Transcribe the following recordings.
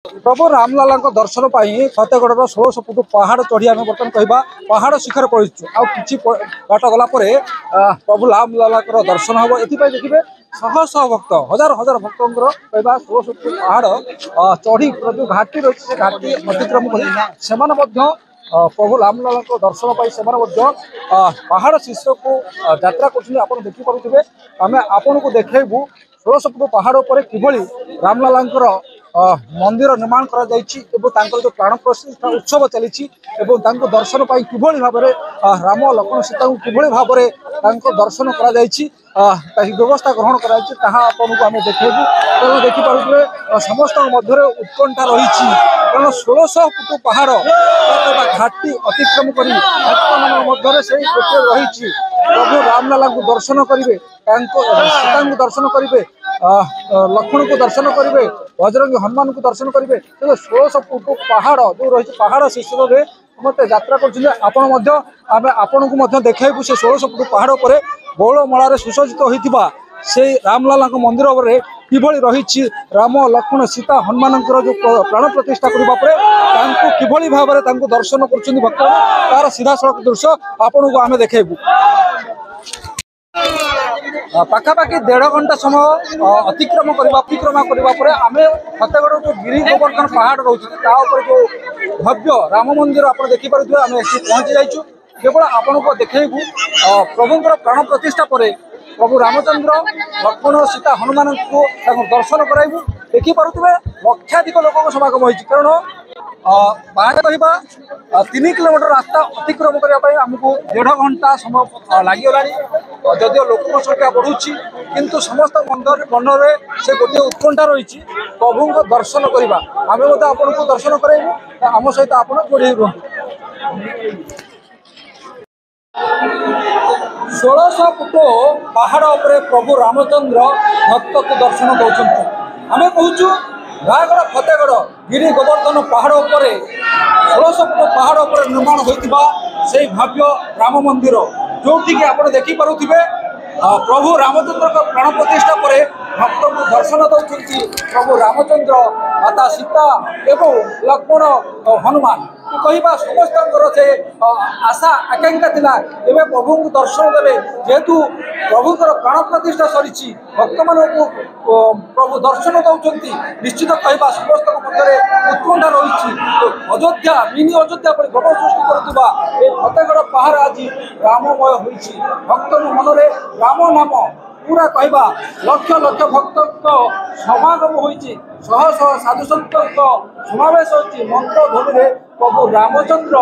प्रभु रामलाला दर्शन फतेगढ़ 1600 foot पहाड़ चढ़ी आम बर्तमान कह पहाड़ शिखर पहुंचु आ कि बाट गला प्रभु रामलाला दर्शन हम ये देखिए शह शह भक्त हजार हजार भक्त कह 1600 फुट पहाड़ चढ़ी जो घाटी रही है घाटी अतिक्रम कर प्रभु रामलाला दर्शन पर पहाड़ शीर्ष को यात्रा कर देखिपे आम आपन को देखु 1600 फुट पहाड़ पर किभली रामलाला मंदिर निर्माण कर जो प्राण प्रतिष्ठा उत्सव चली दर्शन पाई किभली भाव में राम लक्ष्मण सीता को किभली भाव में दर्शन कर व्यवस्था ग्रहण कर देखेबू तेणु देखिपे समस्त मध्य उत्कंठा रही कारण 1600 फुट पहाड़ घाटी अतिक्रम कर रही प्रभु रामलाला को दर्शन करेंगे सीता को दर्शन करेंगे लक्ष्मण को दर्शन करेंगे बजरंगी हनुमान को दर्शन करेंगे 1600 फुट पहाड़ जो रही पहाड़ शीर्ष में मत यात्रा आपन को देखु से 1600 फुट पहाड़ पर बौलमाल सुसज्जित होता से रामलाला मंदिर किभली रही राम लक्ष्मण सीता हनुमान जो प्राण प्रतिष्ठा करने किभली भाव में दर्शन कर भक्त तार सीधा सड़क दृश्य आपन को आम देखु पाखापाखि 1.5 घंटा समय अतिक्रम करने आम फतेगढ़ जो गिरी गोवर्धन पहाड़ रोचे जो भव्य राम मंदिर आप देखिपे आम पहुंची जाइए केवल आपन को देखू प्रभुंर प्राण प्रतिष्ठा पर प्रभु रामचंद्र लक्ष्मण सीता हनुमान को दर्शन कराइबू देखिपे लक्षाधिक लोक समागम होती कारण बाहर कह 3 किलोमीटर रास्ता अतिक्रम करने आमको 1.5 घंटा समय लगिगला जदिव लोक संख्या बढ़ुची किंतु समस्त मन में से गोटे उत्कंठा रही प्रभु को दर्शन करवा आम आपन को दर्शन कराइबू आम सहित आप जोड़ी रुहतु 1600 फुट पहाड़ पर प्रभु रामचंद्र भक्त को दर्शन दौरान आम कहूँ रायगढ़ फतेगढ़ गिरी गोवर्धन पहाड़ पर 1600 फुट पहाड़ पर निर्माण होता से भव्य राम मंदिर जो आप देखिपे प्रभु रामचंद्र प्राण प्रतिष्ठा पर भक्त को दर्शन दौरान प्रभु रामचंद्र माता सीता एवं लक्ष्मण हनुमान कहवा समस्त से आशा आकांक्षा थिला एवं प्रभु को दर्शन देवे जेहेतु प्रभुंर प्राण प्रतिष्ठा सरी भक्त मान प्रभु दर्शन दौरान निश्चित कहवा समस्त मध्य उत्कंठा रही अयोध्या मिनी अयोध्या पर गौरव सृष्टि करुवा फतेगढ़ पहाड़ आज राममय होती भक्त मन में राम नाम पूरा कहवा लक्ष लक्ष भक्त समागम होती शह शह साधुसंत समावेश होती मंत्र ध्वनि प्रभु रामचंद्र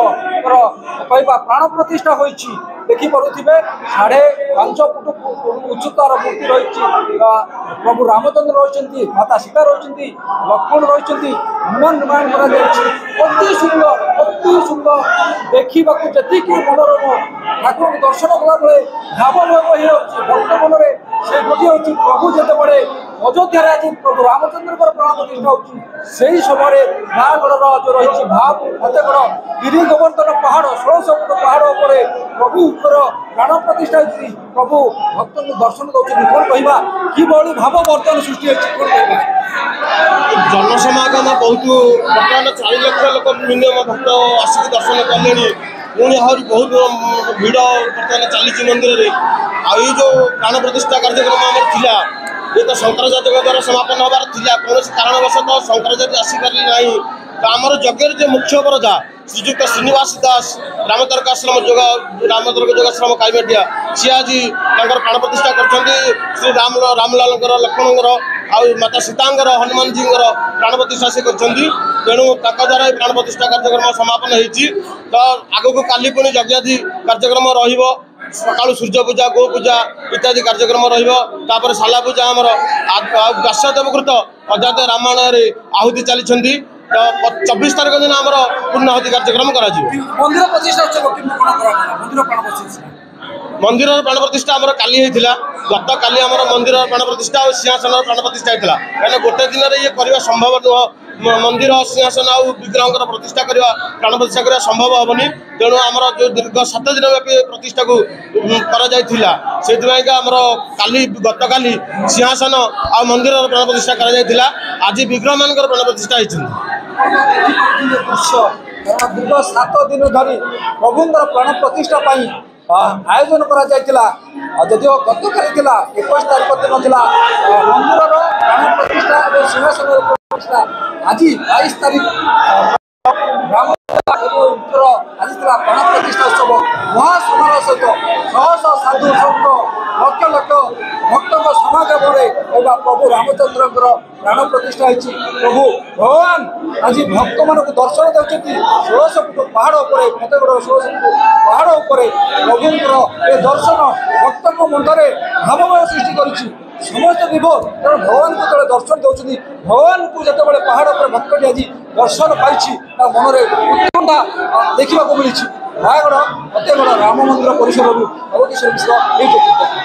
कहवा प्राण प्रतिष्ठा होती देखिपे 5.5 फुट उच्चतार मूर्ति रही प्रभु रामचंद्र रही माता सीता रही लक्ष्मण रही हनुमान निर्माण अति सुंदर देखा जी मनोरम ठाकुर को दर्शन कला भाव भक्त मन में से गोटे हूँ प्रभु जिते अयोध्या आज प्रभु रामचंद्र प्राण प्रतिष्ठा होती समय नागढ़ जो रही भाव फतेगढ़ गिरी गोवर्धन पहाड़ 1600 फुट पहाड़ पर प्रभु प्राण प्रतिष्ठा होती प्रभु भक्त को दर्शन दौरान कौन कहवा कि भाव बर्तन सृष्टि जनसमागम बहुत बर्तमान 4 लाख लोक मिनिमम भक्त आसिक दर्शन कले पुणी आहरी बहुत भिड़ बर्तमान चली मंदिर में आई जो प्राण प्रतिष्ठा कार्यक्रम आम था ये तो शंकराचार्य द्वारा समापन होबार कौन कारणवशतः शंकराचार्य आसीपारे ना तो आमर यज्ञ जो मुख्य प्रजा श्रीजुक्त श्रीनिवास दास रामतर्काश्रम रामतर्क योगाश्रम काइमेटिया सी आज प्राण प्रतिष्ठा कर श्री रामलाल लक्ष्मण आ माता सीतांगर हनुमान जी प्राण प्रतिष्ठा से तेणु द्वारा प्राण प्रतिष्ठा कार्यक्रम समापन होती तो आगक काली पुणी यज्ञादि कार्यक्रम रहा सकालू सूर्य पूजा गो पूजा इत्यादि कार्यक्रम रहा शाला पूजा आमर व्यासदेवकृत अजात रामायण आहुति चली तो 24 तारीख दिन आम पूर्णाहुति कार्यक्रम मंदिर प्राण प्रतिष्ठा आमर काली होता गत काली आमर मंदिर प्राण प्रतिष्ठा और सिंहासन प्राण प्रतिष्ठा होता कहीं गोटे दिन में ये करवा संभव नुह मंदिर सिंहासन आ विग्रह प्रतिष्ठा करवा प्राण प्रतिष्ठा करवा संभव हेनी तेणु आमर जो दीर्घ 7 दिन व्यापी प्रतिष्ठा को आमर काली गत काली सिंहासन आ मंदिर प्राण प्रतिष्ठा आज विग्रह मान प्राण प्रतिष्ठा होती। ଦେଖିପାରୁଥିବେ ଦୃଶ୍ୟ କାରଣ ଦୀର୍ଘ 7 ଦିନ ଧରି ପ୍ରଭୁଙ୍କର ପ୍ରାଣ ପ୍ରତିଷ୍ଠା ପାଇଁ ଆୟୋଜନ କରାଯାଇଥିଲା। ଯଦିଓ ଗତକାଲି ଥିଲା 21 ତାରିଖ ଦିନ ଥିଲା ମନ୍ଦିରର ପ୍ରାଣ ପ୍ରତିଷ୍ଠା ଏବଂ ସିଂହାସନର ପ୍ରତିଷ୍ଠା। ଆଜି 22 ତାରିଖ ଆଜି ଥିଲା ପ୍ରାଣ ପ୍ରତିଷ୍ଠା ଉତ୍ସବ। ମହାସମାରୋହ ସହିତ ଶହ ଶହ ସାଧୁ ସନ୍ଥ ଲକ୍ଷ ଲକ୍ଷ ଭକ୍ତଙ୍କ ସମାଗମରେ ଏବଂ ପ୍ରଭୁ ରାମଚନ୍ଦ୍ରଙ୍କର ପ୍ରାଣ ପ୍ରତିଷ୍ଠା ହୋଇଛି। ପ୍ରଭୁ ଭଗବାନ ଆଜି ଭକ୍ତମାନଙ୍କୁ ଦର୍ଶନ ଦେଉଛନ୍ତି। 1600 ଫୁଟ ପାହାଡ଼ ଉପରେ ଫତେଗଡ଼ର 1600 ଫୁଟ ପାହାଡ଼ ଉପରେ ପ୍ରଭୁଙ୍କର ଏ ଦର୍ଶନ ଭକ୍ତଙ୍କ ମୁଣ୍ଡରେ ଭାବମୟ ସୃଷ୍ଟି କରିଛି। ସମସ୍ତେ ବିଭୋର କାରଣ ଭଗବାନଙ୍କୁ ଯେତେବେଳେ ଦର୍ଶନ ଦେଉଛନ୍ତି, ଭଗବାନଙ୍କୁ ଯେତେବେଳେ ପାହାଡ଼ ଉପରେ ଭକ୍ତଟି ଆଜି ଦର୍ଶନ ପାଇଛି ତା ମନରେ ଉତ୍କଣ୍ଠା ଦେଖିବାକୁ ମିଳିଛି। ନୟାଗଡ଼ ଫତେଗଡ଼ ରାମ ମନ୍ଦିର ପରିସରରୁ ଅବକିଶୋର ମିଶ୍ର।